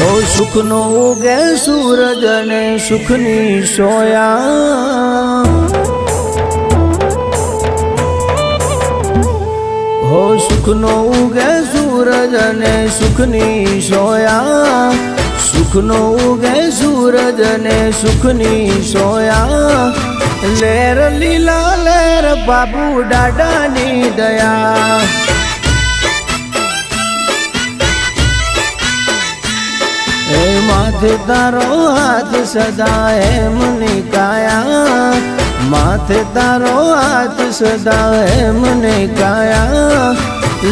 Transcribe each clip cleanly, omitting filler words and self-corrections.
हो सुख नो उगे सूरज ने सुखनी सोया हो सुख नो उगे सूरज ने सुखनी सोया सुख नो उगे सूरज ने सुखनी सोया लेर लीला लेर बाबू डाडा नी दया माथे तारो हाथ सदा है मने काया माथे तारो हाथ सदा है मने काया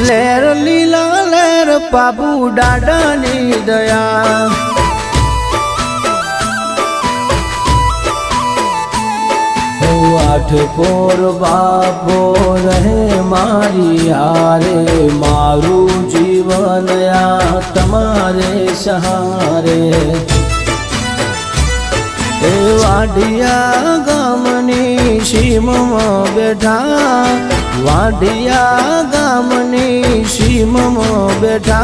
लेर लीला लेर बाबू डाडा नी दया आठ पोर बापो रहे मारी हारे मारू जीवन या तमारे सहारे वाडिया गामनी सीम में बैठा वाडिया गामनी सीम में बैठा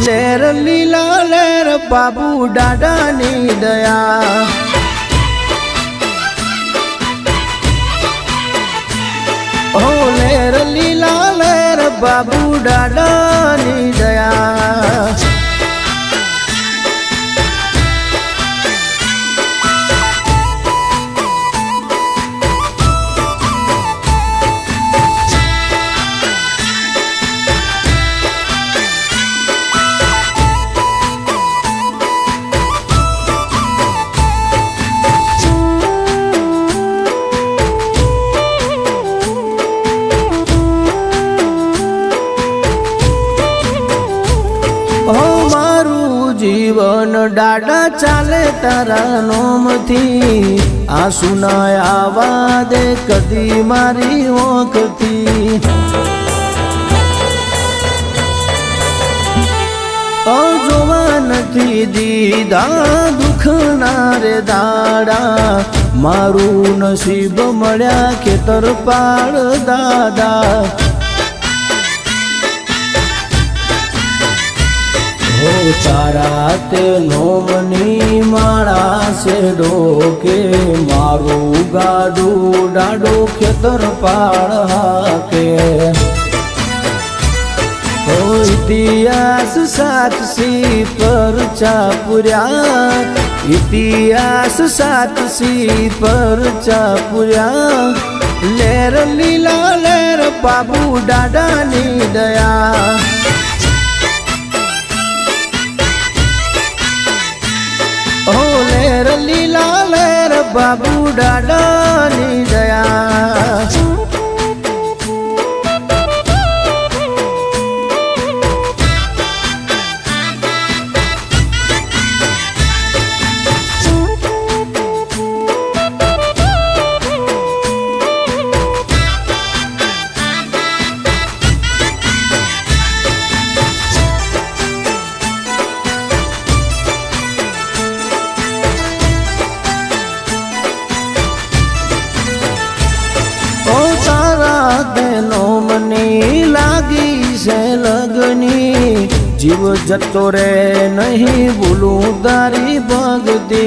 लेर लीला लेर बाबू डाडा नी दया ओ लेर लीला लेर बाबू डाडा नी दया जीवन डाडा चाले तारा नोम थी आंसू न आवा दे कदी मारी ओंख थी जोवान थी दीदा दुख नारे दाड़ा मारू नसीब मळ्या खेतर पाड़ दादा हो तारा ते नोमनी माड़ा से डोके मारू गाडू डाडो खेतर पाड़ हाके हो इतिहास सातसी पर चापुर्या इतिहास सातसी पर चापुर्या लेर लीला लेर बाबू डाडा नी दया हो लेर लीला लेर बाबू डाडा नी दया लागी से लगनी जीव जतो रे नहीं भूलू तारी भगती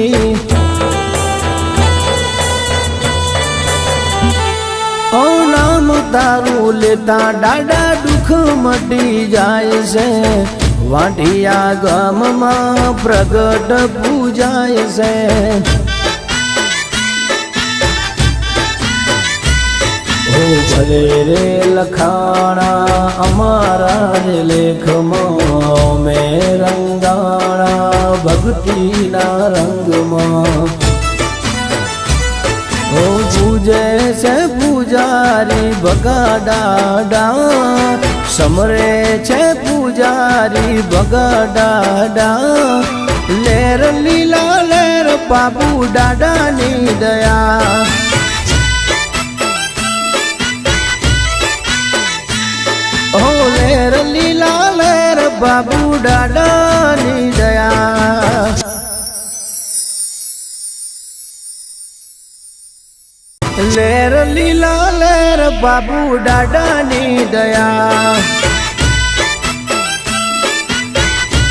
ओ नाम तारू लेता डाडा दुख मटी जाए से वाटिया गम में प्रगट पूजाए से भले रे लखाणा अमारा रे लेख में रंगाणा भक्ति ना रंग पूजे से पुजारी बगाडा समरे छे पुजारी बगाडा लेर लीला लेर बाबू डाडा नी दया हो लेर लीला लेर बाबू डाडा नी दया लेर लीला लेर बाबू डाडा नी दया।